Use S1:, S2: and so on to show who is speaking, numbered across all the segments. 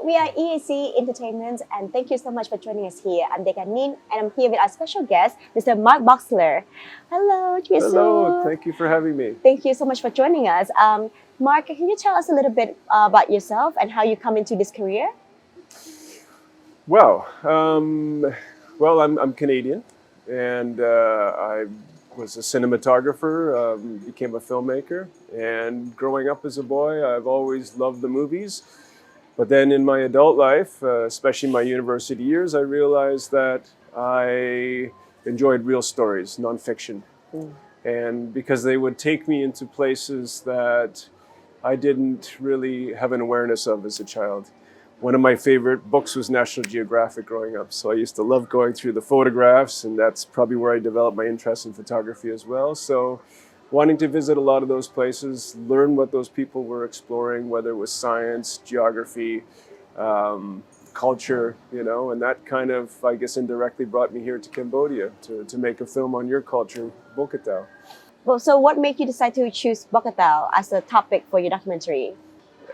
S1: we are EAC Entertainment, and thank you so much for joining us here. I'm Dekanin, and I'm here with our special guest, Mr. Mark Boxler. Hello, Trisu.
S2: Hello, thank you for having me.
S1: Thank you so much for joining us. Mark, can you tell us a little bit about yourself and how you come into this career?
S2: Well, I'm Canadian, and I was a cinematographer, became a filmmaker, and growing up as a boy, I've always loved the movies. But then in my adult life, especially my university years, I realized that I enjoyed real stories, nonfiction. And because they would take me into places that I didn't really have an awareness of as a child. One of my favorite books was National Geographic growing up. So I used to love going through the photographs, and that's probably where I developed my interest in photography as well. So wanting to visit a lot of those places, learn what those people were exploring, whether it was science, geography, culture, and that kind of, I guess, indirectly brought me here to Cambodia to make a film on your culture, Bokator.
S1: Well, so what made you decide to choose Bokator as a topic for your documentary?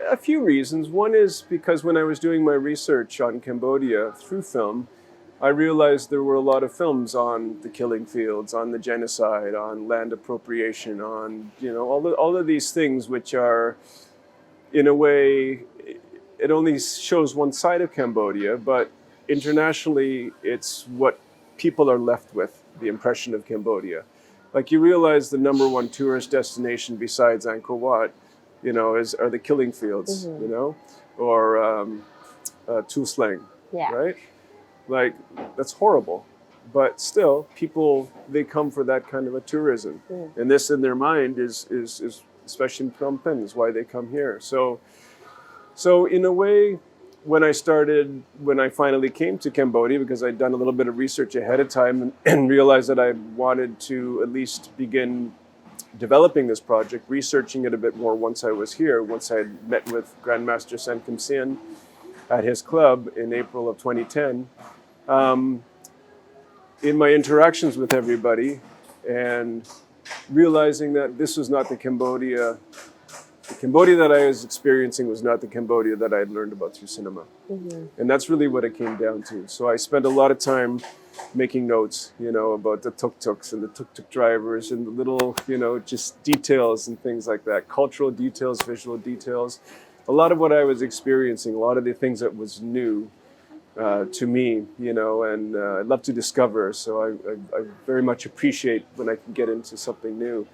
S2: A few reasons. One is because when I was doing my research on Cambodia through film, I realized there were a lot of films on the killing fields, on the genocide, on land appropriation, on all of these things which are, in a way, it only shows one side of Cambodia, but internationally it's what people are left with, the impression of Cambodia. Like, you realize the #1 tourist destination besides Angkor Wat, are the killing fields, or Tuslang, right? Like, that's horrible. But still, people, they come for that kind of a tourism. And this in their mind is especially in Phnom Penh, is why they come here. So in a way, when I finally came to Cambodia, because I'd done a little bit of research ahead of time and realized that I wanted to at least begin developing this project, researching it a bit more once I was here, once I had met with Grandmaster Sen Kim Sien at his club in April of 2010, in my interactions with everybody and realizing that this was not the Cambodia that I was experiencing was not the Cambodia that I had learned about through cinema. And that's really what it came down to. So I spent a lot of time making notes, about the tuk-tuks and the tuk-tuk drivers and the little, just details and things like that, cultural details, visual details. A lot of what I was experiencing, a lot of the things that was new to me, and I love to discover. So I very much appreciate when I can get into something new.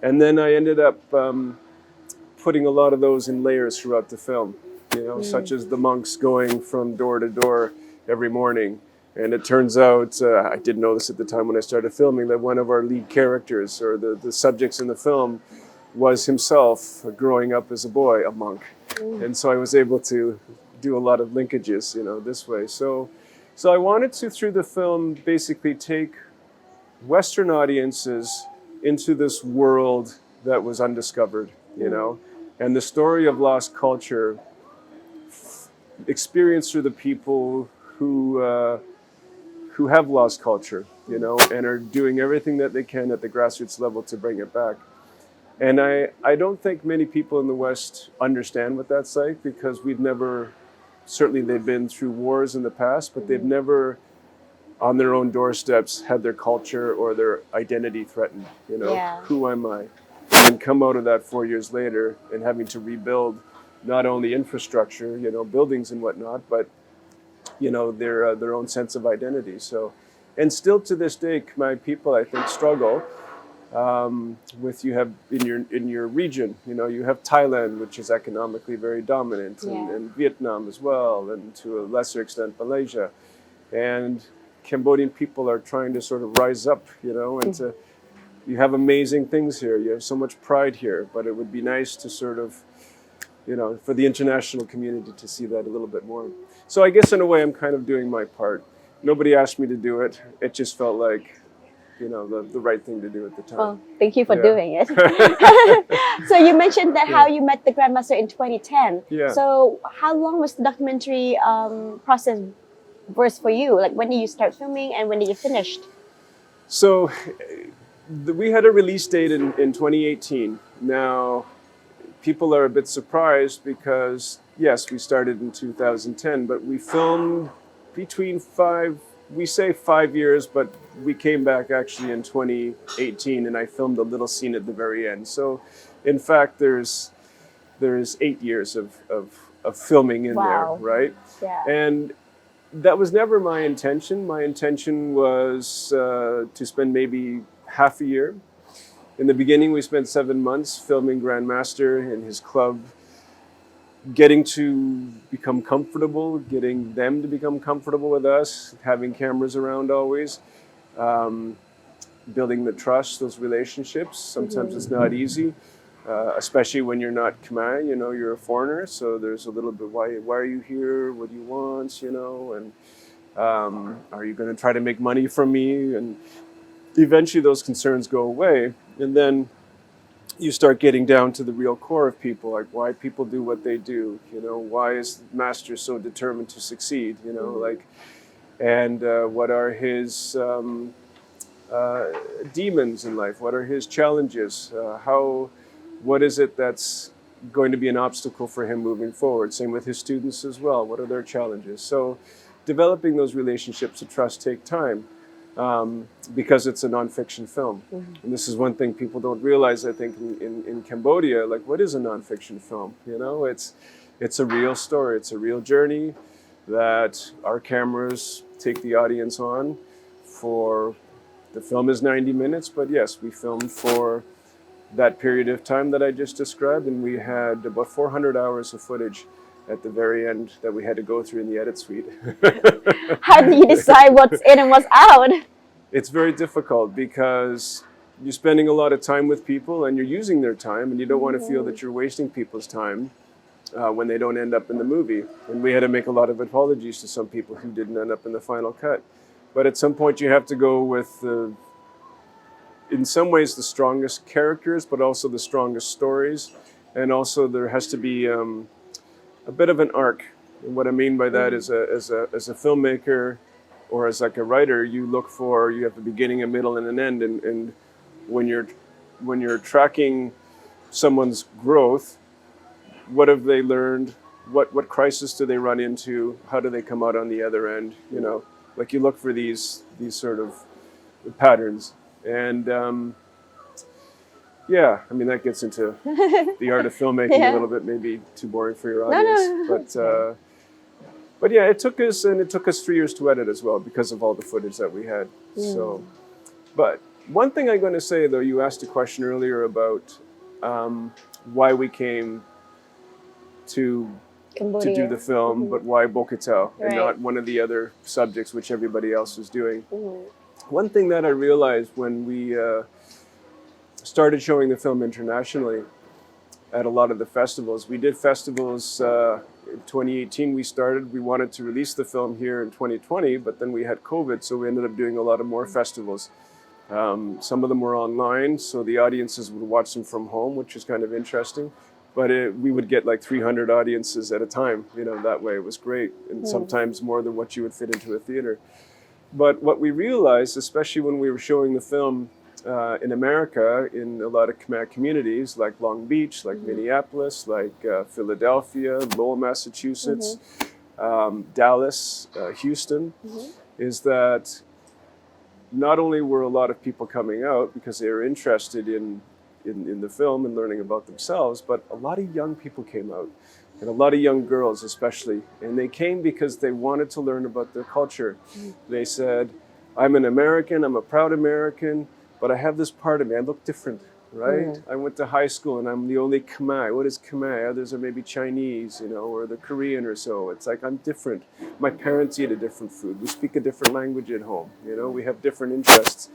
S2: And then I ended up putting a lot of those in layers throughout the film, such as the monks going from door to door every morning. And it turns out, I didn't know this at the time when I started filming, that one of our lead characters, or the subjects in the film, was himself growing up as a boy, a monk. And so I was able to do a lot of linkages, this way. So I wanted to, through the film, basically take Western audiences into this world that was undiscovered, and the story of lost culture experienced through the people who have lost culture, and are doing everything that they can at the grassroots level to bring it back. And I don't think many people in the West understand what that's like, because certainly they've been through wars in the past, but they've never on their own doorsteps had their culture or their identity threatened, Who am I? And come out of that 4 years later and having to rebuild not only infrastructure, buildings and whatnot, but their own sense of identity. So, and still to this day, Khmer people, I think, struggle with, you have in your region, you have Thailand, which is economically very dominant, and Vietnam as well, and to a lesser extent Malaysia, and Cambodian people are trying to sort of rise up, and you have amazing things here. You have so much pride here, but it would be nice to sort of, for the international community to see that a little bit more. So I guess in a way I'm kind of doing my part. Nobody asked me to do it. It just felt like, the right thing to do at the time.
S1: Well, thank you for doing it. So you mentioned that how you met the Grandmaster in 2010.
S2: Yeah.
S1: So how long was the documentary process was for you? Like, when did you start filming and when did you finish?
S2: So we had a release date in 2018. Now, people are a bit surprised because, yes, we started in 2010, but we filmed between we say 5 years, but we came back actually in 2018, and I filmed a little scene at the very end. So, in fact, there's 8 years of filming in there,
S1: Wow.
S2: right?
S1: Yeah.
S2: And that was never my intention. My intention was to spend maybe half a year. In the beginning, we spent 7 months filming Grandmaster in his club, getting to become comfortable, getting them to become comfortable with us, having cameras around always, building the trust, those relationships. Sometimes it's not easy, especially when you're not Khmer, you know, you're a foreigner. So there's a little bit, why are you here? What do you want? You know, and are you going to try to make money from me? And eventually those concerns go away. And then you start getting down to the real core of people, like why people do what they do, you know, why is Master so determined to succeed, you know, like, and what are his demons in life, what are his challenges, what is it that's going to be an obstacle for him moving forward. Same with his students as well, what are their challenges. So developing those relationships of trust take time. Because it's a nonfiction film. And this is one thing people don't realize, I think, in Cambodia, like, what is a nonfiction film? You know, it's a real story. It's a real journey that our cameras take the audience on for. The film is 90 minutes, but yes, we filmed for that period of time that I just described, and we had about 400 hours of footage at the very end that we had to go through in the edit suite.
S1: How do you decide what's in and what's out?
S2: It's very difficult because you're spending a lot of time with people and you're using their time, and you don't want to feel that you're wasting people's time when they don't end up in the movie. And we had to make a lot of apologies to some people who didn't end up in the final cut. But at some point you have to go with, in some ways, the strongest characters, but also the strongest stories. And also there has to be a bit of an arc. And what I mean by that is as a filmmaker or as like a writer, you have a beginning, a middle, and an end. And when you're tracking someone's growth, what have they learned? What crisis do they run into? How do they come out on the other end? You know, like you look for these sort of patterns. And yeah, I mean, that gets into the art of filmmaking a little bit, maybe too boring for your audience. But yeah, it took us 3 years to edit as well because of all the footage that we had. So, but one thing I'm going to say, though, you asked a question earlier about why we came to
S1: Cambodia.
S2: do the film, but why Bokator and not one of the other subjects which everybody else was doing. One thing that I realized when we started showing the film internationally at a lot of the festivals, we did festivals. In 2018 we wanted to release the film here in 2020, but then we had COVID, so we ended up doing a lot of more festivals. Some of them were online, so the audiences would watch them from home, which is kind of interesting. But we would get like 300 audiences at a time, you know, that way. It was great, and sometimes more than what you would fit into a theater. But what we realized, especially when we were showing the film in America, in a lot of Khmer communities, like Long Beach, like Minneapolis, like Philadelphia, Lowell, Massachusetts, Dallas, Houston, is that not only were a lot of people coming out because they were interested in the film and learning about themselves, but a lot of young people came out, and a lot of young girls especially. And they came because they wanted to learn about their culture. They said, I'm an American, I'm a proud American, but I have this part of me, I look different, right? I went to high school and I'm the only Khmer. What is Khmer? Others are maybe Chinese, you know, or the Korean or so. It's like, I'm different. My parents eat a different food. We speak a different language at home. You know, we have different interests.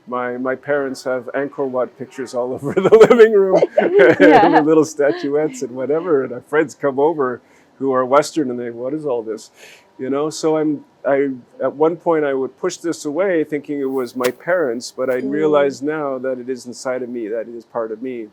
S2: My parents have Angkor Wat pictures all over the living room, and little statuettes and whatever. And our friends come over who are Western and they, what is all this? You know, so I at one point I would push this away thinking it was my parents, but I realize now that it is inside of me, that it is part of me.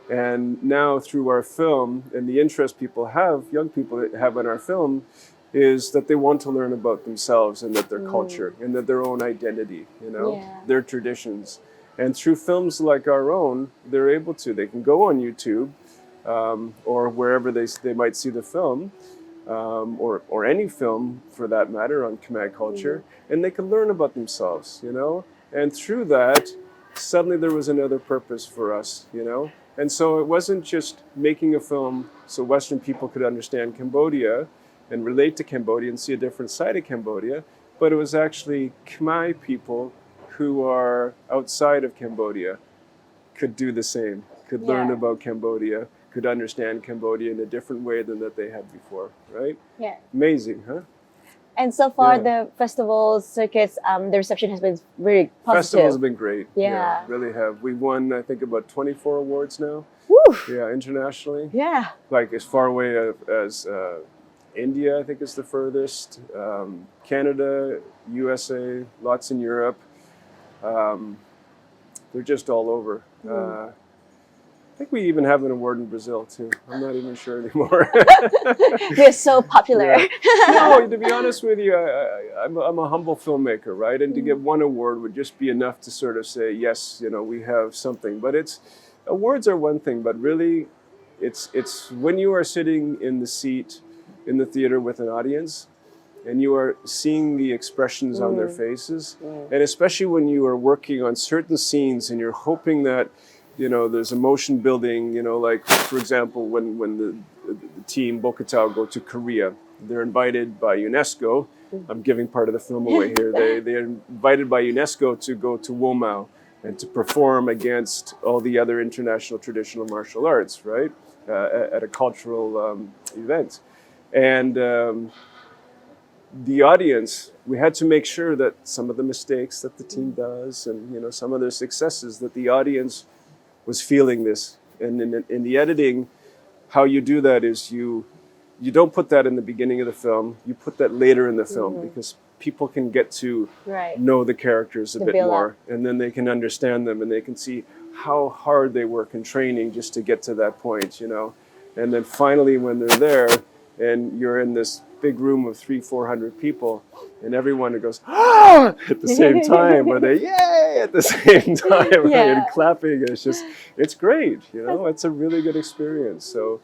S2: And now through our film and the interest people have, young people have in our film, is that they want to learn about themselves and that their culture and that their own identity, you know, their traditions. And through films like our own, they're able to. They can go on YouTube or wherever they might see the film, or any film for that matter on Khmer culture, and they could learn about themselves, you know. And through that, suddenly there was another purpose for us, you know. And so it wasn't just making a film so Western people could understand Cambodia and relate to Cambodia and see a different side of Cambodia, but it was actually Khmer people who are outside of Cambodia could do the same, could learn about Cambodia, could understand Cambodia in a different way than that they had before, right?
S1: Yeah.
S2: Amazing, huh?
S1: And so far, the festival circuits, the reception has been very positive.
S2: Festivals have been great.
S1: Yeah.
S2: Really have. We won, I think, about 24 awards now.
S1: Woo!
S2: Yeah, internationally.
S1: Yeah.
S2: Like as far away as India, I think is the furthest. Canada, USA, lots in Europe. They're just all over. I think we even have an award in Brazil too. I'm not even sure anymore.
S1: You're so popular.
S2: No, to be honest with you, I'm a humble filmmaker, right? And to get one award would just be enough to sort of say, yes, you know, we have something. But awards are one thing, but really, it's when you are sitting in the seat in the theater with an audience, and you are seeing the expressions on their faces, and especially when you are working on certain scenes, and you're hoping that, you know, there's emotion building, you know, like, for example, when the team Bokator go to Korea, they're invited by UNESCO. I'm giving part of the film away here. They're invited by UNESCO to go to Womao and to perform against all the other international traditional martial arts, right, at a cultural event. And the audience, we had to make sure that some of the mistakes that the team does and, you know, some of their successes, that the audience was feeling this. And in the editing, how you do that is you don't put that in the beginning of the film. You put that later in the film because people can get to know the characters a bit more, and then they can understand them and they can see how hard they work in training just to get to that point, you know. And then finally, when they're there and you're in this big room of 300-400 people, and everyone goes ah at the same time, or they yay at the same time, right? And clapping. It's great, you know. It's a really good experience. So,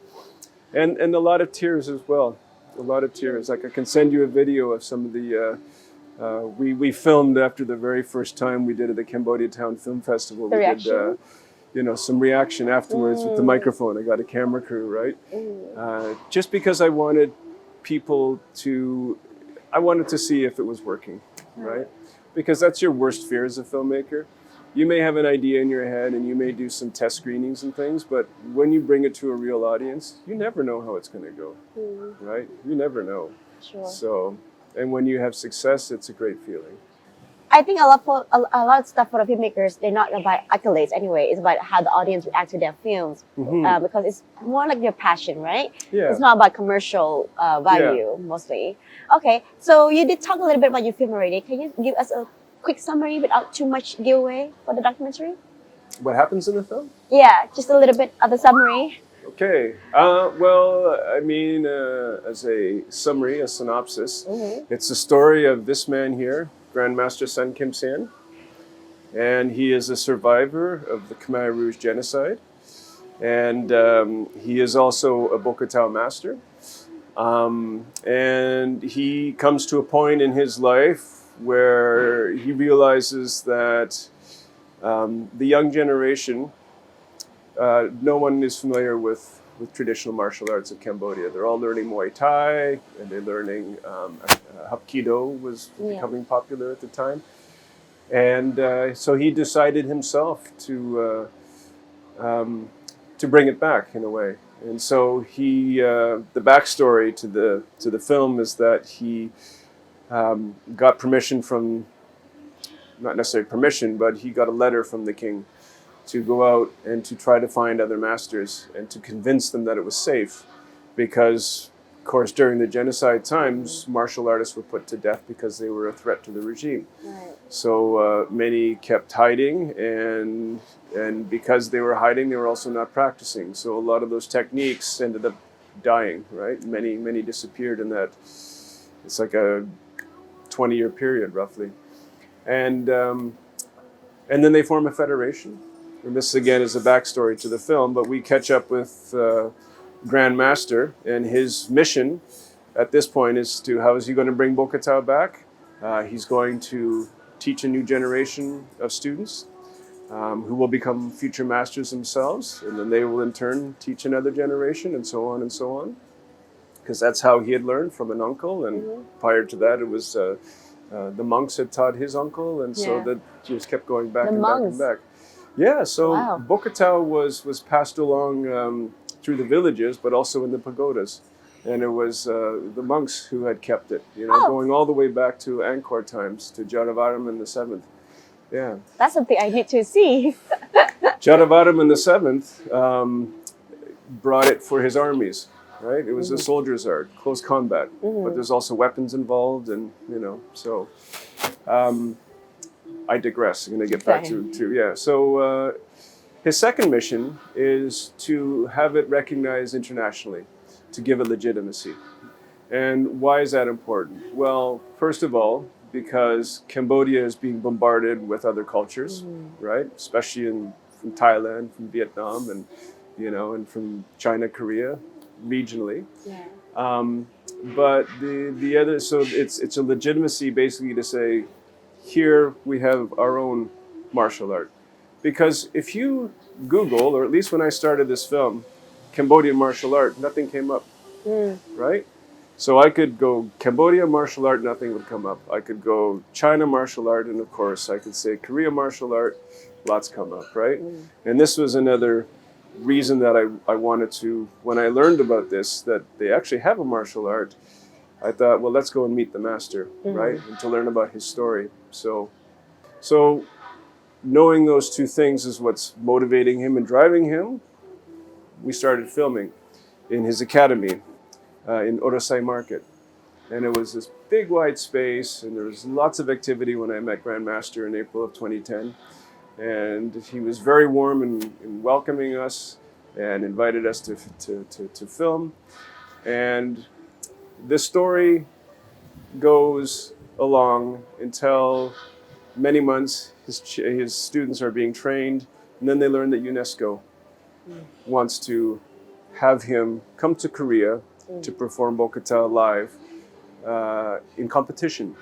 S2: and a lot of tears as well. A lot of tears. Like I can send you a video of some of the. We filmed after the very first time we did at the Cambodia Town Film Festival. We did, you know, some reaction afterwards with the microphone. I got a camera crew, right? Just because I wanted people to, I wanted to see if it was working, right? Because that's your worst fear as a filmmaker. You may have an idea in your head and you may do some test screenings and things, but when you bring it to a real audience, you never know how it's going to go, right? You never know.
S1: Sure.
S2: So, and when you have success, it's a great feeling.
S1: I think a lot of stuff for the filmmakers, they're not about accolades anyway. It's about how the audience reacts to their films, because it's more like your passion, right?
S2: Yeah.
S1: It's not about commercial value mostly. Okay, so you did talk a little bit about your film already. Can you give us a quick summary without too much giveaway for the documentary?
S2: What happens in the film?
S1: Yeah, just a little bit of the summary.
S2: Okay. Well, I mean, as a summary, a synopsis, it's the story of this man here, Grandmaster Sun Kim San, and he is a survivor of the Khmer Rouge genocide, and he is also a Bokator master, and he comes to a point in his life where he realizes that the young generation, no one is familiar with traditional martial arts of Cambodia. They're all learning Muay Thai, and they're learning Hapkido was becoming popular at the time. And so he decided himself to bring it back in a way. And so he, the backstory to the film is that he got permission from, not necessarily permission, but he got a letter from the king to go out and to try to find other masters and to convince them that it was safe, because, of course, during the genocide times, martial artists were put to death because they were a threat to the regime. Right. So many kept hiding, and because they were hiding, they were also not practicing. So a lot of those techniques ended up dying, right? Many disappeared in that. It's like a 20-year period, roughly. And then they form a federation. and this again is a backstory to the film, but we catch up with Grand Master, and his mission at this point is to, how is he going to bring Bokator back? He's going to teach a new generation of students who will become future masters themselves, and then they will in turn teach another generation, and so on and so on. Because that's how he had learned from an uncle, and prior to that, it was the monks had taught his uncle, and so that just kept going back and back and back. Yeah, so Bokator was passed along through the villages, but also in the pagodas. And it was the monks who had kept it, you know, going all the way back to Angkor times, to Jayavarman the Seventh. Yeah.
S1: That's something I need to see.
S2: Jayavarman the Seventh brought it for his armies, right? It was a soldier's art, close combat, but there's also weapons involved, and you know, so I digress. I'm going to get back to yeah. So his second mission is to have it recognized internationally, to give it legitimacy. And why is that important? Well, first of all, because Cambodia is being bombarded with other cultures, right? Especially from Thailand, from Vietnam, and you know, and from China, Korea, regionally. Yeah. But the other, so it's a legitimacy basically to say, here we have our own martial art. Because if you Google, or at least when I started this film, Cambodian martial art, nothing came up, right? So I could go Cambodia martial art, nothing would come up. I could go China martial art, and of course I could say Korea martial art, lots come up, right? And this was another reason that I wanted to, when I learned about this, that they actually have a martial art, I thought, well, let's go and meet the master, right? And to learn about his story. So knowing those two things is what's motivating him and driving him. We started filming in his academy in Orosai Market. And it was this big wide space, and there was lots of activity when I met Grandmaster in April of 2010. And he was very warm in welcoming us and invited us to film. And the story goes along until many months his students are being trained, and then they learn that UNESCO wants to have him come to Korea to perform Bokator live in competition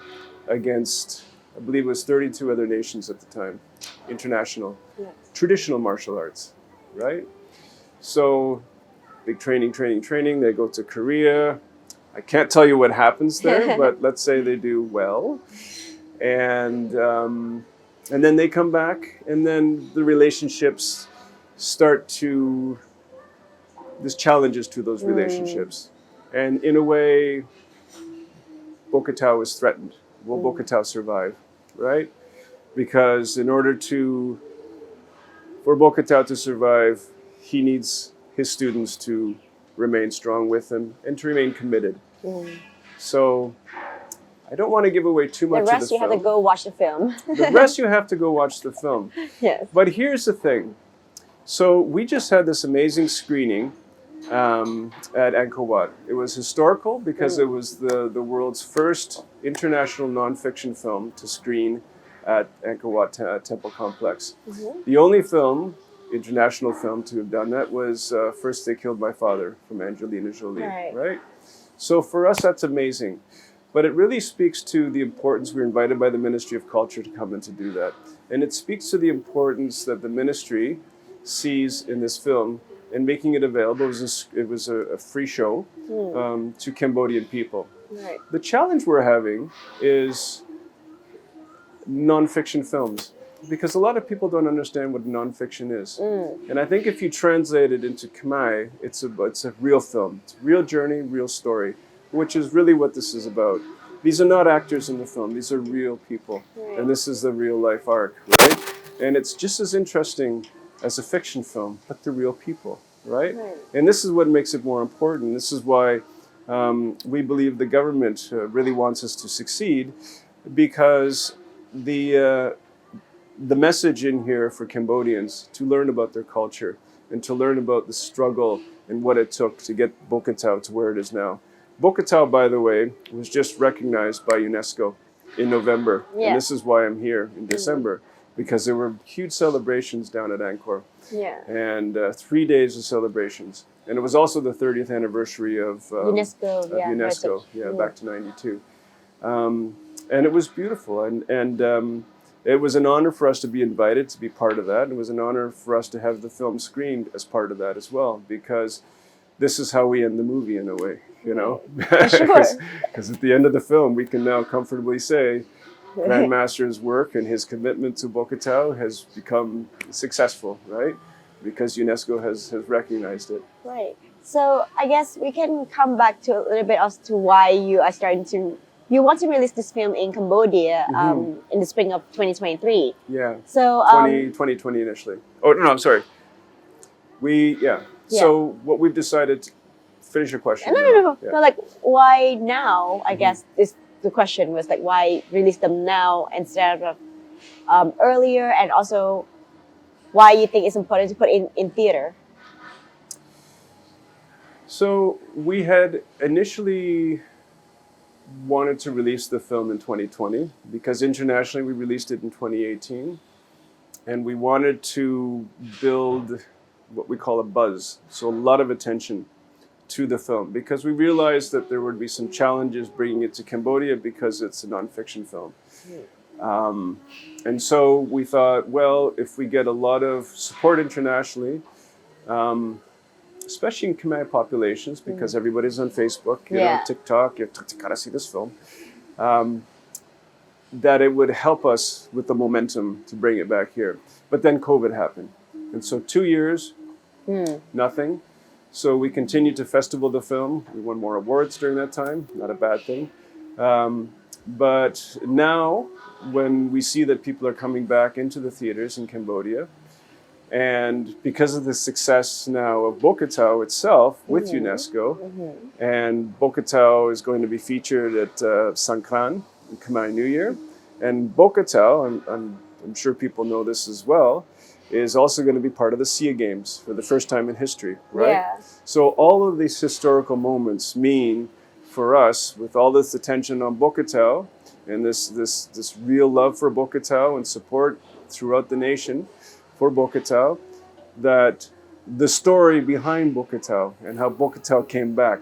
S2: against, I believe it was 32 other nations at the time, international, traditional martial arts, right? So big training, they go to Korea. I can't tell you what happens there, but let's say they do well. And then they come back, and then the relationships start to, there's challenges to those relationships. And in a way, Bokator is threatened. Will Bokator survive, right? Because in order for Bokator to survive, he needs his students to remain strong with him and to remain committed. So I don't want to give away too much of this film.
S1: The rest you have to go watch the film.
S2: The rest you have to go watch the film.
S1: Yes.
S2: But here's the thing. So we just had this amazing screening at Angkor Wat. It was historical because it was the world's first international nonfiction film to screen at Angkor Wat Temple Complex. The only film, international film, to have done that was First They Killed My Father from Angelina Jolie, right? So for us, that's amazing. But it really speaks to the importance. We were invited by the Ministry of Culture to come and to do that. And it speaks to the importance that the ministry sees in this film and making it available. It was a free show to Cambodian people. The challenge we're having is nonfiction films, because a lot of people don't understand what nonfiction is. And I think if you translate it into Khmer, it's a real film. It's a real journey, real story, which is really what this is about. These are not actors in the film. These are real people. And this is the real life arc, right? And it's just as interesting as a fiction film, but the real people, right? And this is what makes it more important. This is why we believe the government really wants us to succeed, because the message in here for Cambodians to learn about their culture and to learn about the struggle and what it took to get Bokator to where it is now. Bokator, by the way, was just recognized by UNESCO in November. And this is why I'm here in December, because there were huge celebrations down at Angkor,
S1: Yeah.
S2: and 3 days of celebrations. And it was also the 30th anniversary of
S1: UNESCO, yeah,
S2: UNESCO,
S1: heritage.
S2: back to '92. And it was beautiful, and it was an honor for us to be invited to be part of that. It was an honor for us to have the film screened as part of that as well, because this is how we end the movie in a way, you know?
S1: Sure.
S2: Because at the end of the film, we can now comfortably say Grandmaster's work and his commitment to Bokator has become successful, right? Because UNESCO has recognized it.
S1: Right. So I guess we can come back to a little bit as to why you are starting to, you want to release this film in Cambodia in the spring of 2023.
S2: Yeah.
S1: So
S2: 2020 initially. Oh, no, I'm sorry. So what we've decided, finish your question.
S1: No. Like, why now? I guess the question was like, why release them now instead of earlier, and also why you think it's important to put in theater?
S2: So we had initially wanted to release the film in 2020 because internationally we released it in 2018, and we wanted to build what we call a buzz, so a lot of attention to the film, because we realized that there would be some challenges bringing it to Cambodia because it's a nonfiction film. And so we thought, well, if we get a lot of support internationally, especially in Khmer populations, because everybody's on Facebook, you know, TikTok, you gotta see this film, that it would help us with the momentum to bring it back here. But then COVID happened. And so 2 years, nothing. So we continued to festival the film. We won more awards during that time, not a bad thing. But now, when we see that people are coming back into the theaters in Cambodia, and because of the success now of Bokator itself with UNESCO, and Bokator is going to be featured at Sangkran, Khmer New Year, and Bokator, I'm sure people know this as well, is also going to be part of the SEA Games for the first time in history, right?
S1: Yeah.
S2: So all of these historical moments mean for us, with all this attention on Bokator and this real love for Bokator and support throughout the nation for Bokator, that the story behind Bokator and how Bokator came back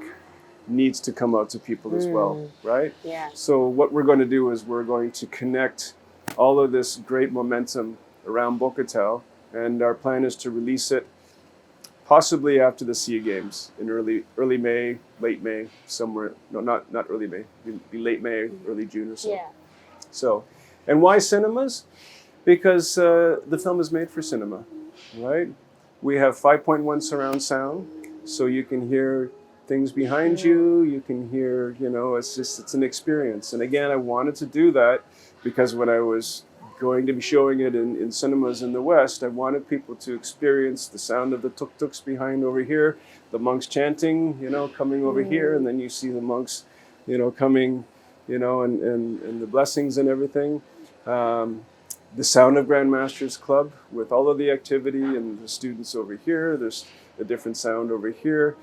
S2: needs to come out to people as well, right?
S1: Yeah.
S2: So what we're going to do is we're going to connect all of this great momentum around Bokator, and our plan is to release it possibly after the SEA Games in early May, late May, somewhere. No, not early May. It'll be late May, early June or so.
S1: Yeah.
S2: So, and why cinemas? Because the film is made for cinema, right? We have 5.1 surround sound, so you can hear things behind you. You can hear, you know, it's an experience. And again, I wanted to do that because when I was going to be showing it in cinemas in the West, I wanted people to experience the sound of the tuk-tuks behind over here, the monks chanting, you know, coming over here, and then you see the monks, you know, coming, you know, and the blessings and everything. The sound of Grandmaster's Club with all of the activity and the students over here. There's a different sound over here.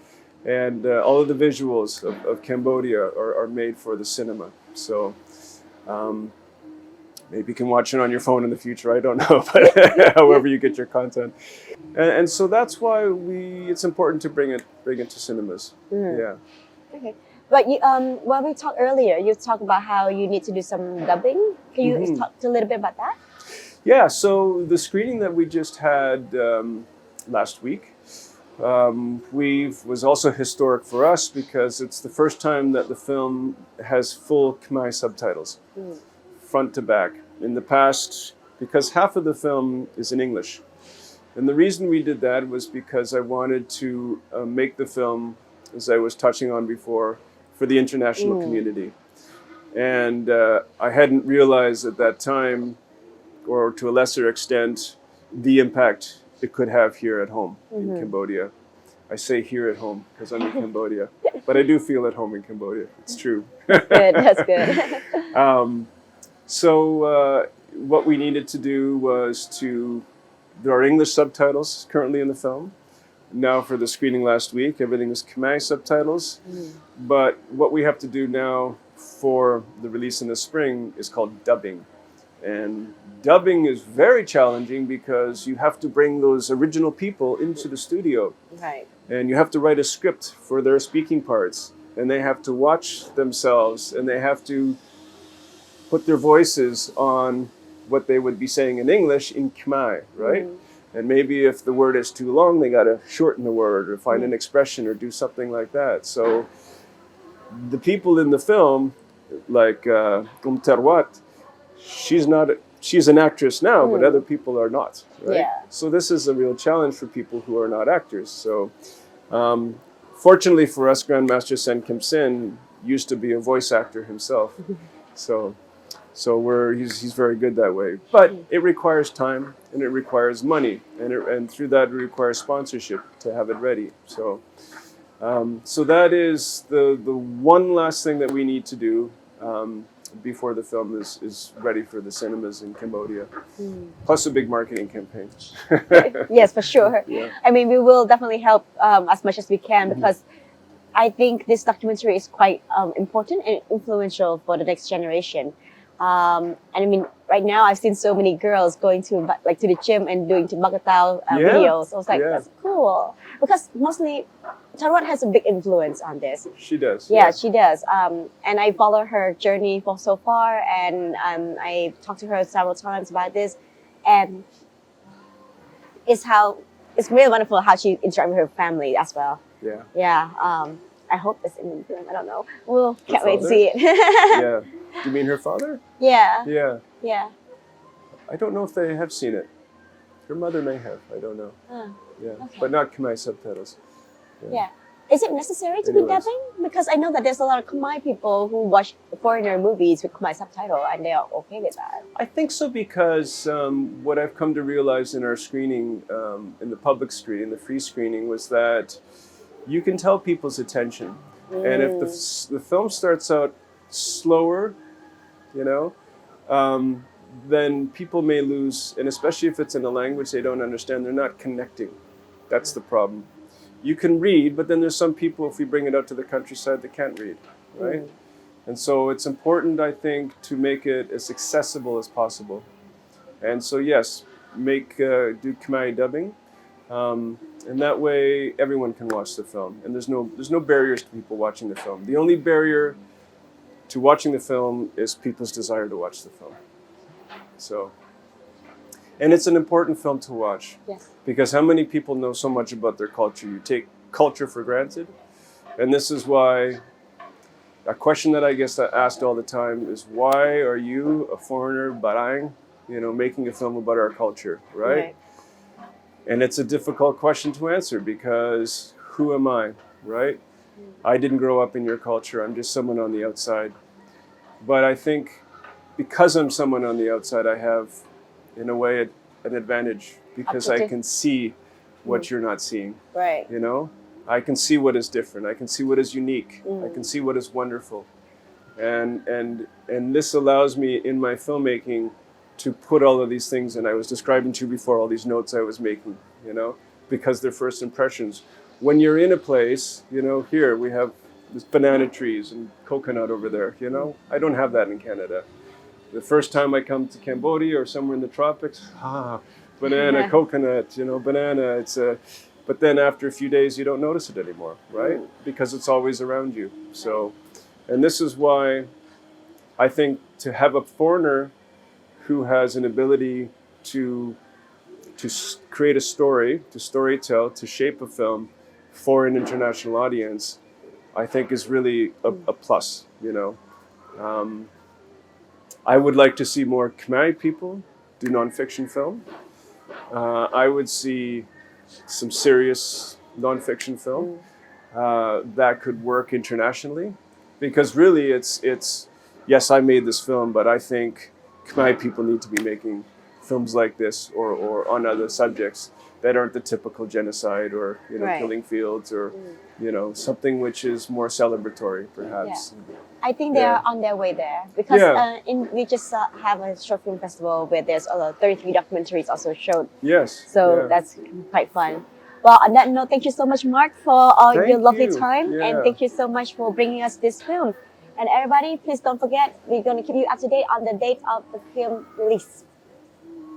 S2: And all of the visuals of Cambodia are made for the cinema. So maybe you can watch it on your phone in the future. I don't know, but however you get your content. And so that's why it's important to bring it to cinemas. Yeah.
S1: Okay. But you, when we talked earlier, you talked about how you need to do some dubbing. Can you talk a little bit about that?
S2: Yeah, so the screening that we just had last week was also historic for us because it's the first time that the film has full Khmer subtitles, front to back. In the past, because half of the film is in English. And the reason we did that was because I wanted to make the film, as I was touching on before, for the international community. And I hadn't realized at that time, or to a lesser extent, the impact it could have here at home in Cambodia. I say here at home because I'm in Cambodia, but I do feel at home in Cambodia. It's true.
S1: Good, that's good.
S2: So what we needed to do was there are English subtitles currently in the film. Now for the screening last week, everything was Khmer subtitles. But what we have to do now for the release in the spring is called dubbing. And dubbing is very challenging because you have to bring those original people into the studio.
S1: Right.
S2: And you have to write a script for their speaking parts. And they have to watch themselves and they have to put their voices on what they would be saying in English in Khmer, right? And maybe if the word is too long, they got to shorten the word or find an expression or do something like that. So the people in the film, like Terwat, she's an actress now, but other people are not, right?
S1: Yeah.
S2: So this is a real challenge for people who are not actors. So fortunately for us, Grandmaster Sen Kim Sin used to be a voice actor himself. So he's very good that way. But it requires time and it requires money, and through that it requires sponsorship to have it ready. So so that is the one last thing that we need to do before the film is ready for the cinemas in Cambodia. Plus a big marketing campaign.
S1: Yes, for sure.
S2: Yeah.
S1: I mean, we will definitely help as much as we can because I think this documentary is quite important and influential for the next generation. And I mean, right now I've seen so many girls going to to the gym and doing Bokator videos. I was like, that's cool because mostly Tarot has a big influence on this.
S2: She does.
S1: Yeah, she does. And I follow her journey for so far, and I talked to her several times about this, and it's really wonderful how she interacts with her family as well.
S2: Yeah.
S1: Yeah. I hope it's in the film. I don't know. We'll can't wait to
S2: father?
S1: see it.
S2: Yeah. Do you mean her father?
S1: Yeah.
S2: Yeah.
S1: Yeah.
S2: I don't know if they have seen it. Her mother may have. I don't know. Yeah.
S1: Okay.
S2: But not Khmer subtitles.
S1: Yeah. Is it necessary to be dubbing? Because I know that there's a lot of Khmer people who watch foreigner movies with Khmer subtitle and they are okay with that.
S2: I think so because what I've come to realize in our screening, in the public screening, the free screening, was that you can tell people's attention. And if the film starts out slower, you know, then people may lose, and especially if it's in a language they don't understand, they're not connecting. That's the problem. You can read, but then there's some people, if we bring it out to the countryside, they can't read, right? And so it's important, I think, to make it as accessible as possible. And so yes, do Khmer dubbing, and that way everyone can watch the film. And there's no barriers to people watching the film. The only barrier to watching the film is people's desire to watch the film. So, and it's an important film to watch.
S1: Yes.
S2: Because how many people know so much about their culture? You take culture for granted. And this is why a question that I get asked all the time is, why are you, a foreigner, Barang, making a film about our culture, right? And it's a difficult question to answer because who am I, right? I didn't grow up in your culture. I'm just someone on the outside. But I think because I'm someone on the outside, I have, in a way, an advantage because I can see what you're not seeing.
S1: Right.
S2: I can see what is different. I can see what is unique. I can see what is wonderful. And this allows me in my filmmaking to put all of these things, and I was describing to you before, all these notes I was making, because they're first impressions. When you're in a place, here we have this banana trees and coconut over there, I don't have that in Canada. The first time I come to Cambodia or somewhere in the tropics, banana, coconut, banana, but then after a few days you don't notice it anymore, right? Because it's always around you. So, and this is why I think to have a foreigner who has an ability to create a story, to storytell, to shape a film for an international audience, I think is really a plus, I would like to see more Khmer people do nonfiction film. I would see some serious nonfiction film that could work internationally, because really it's yes, I made this film, but I think Khmer people need to be making films like this or on other subjects that aren't the typical genocide or killing fields or something which is more celebratory perhaps.
S1: Yeah. I think they are on their way there because we just have a short film festival where there's 33 documentaries also showed.
S2: Yes.
S1: So that's quite fun. Well, on that note, thank you so much, Mark, for all your lovely time, and thank you so much for bringing us this film. And everybody, please don't forget, we're going to keep you up to date on the date of the film release.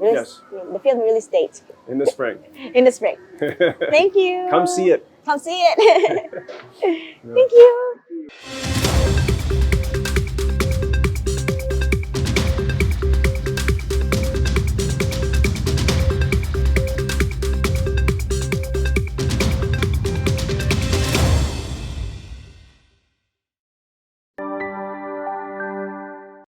S2: Yes.
S1: The film release date.
S2: In the spring.
S1: In the spring. Thank you.
S2: Come see it.
S1: Come see it. Thank you.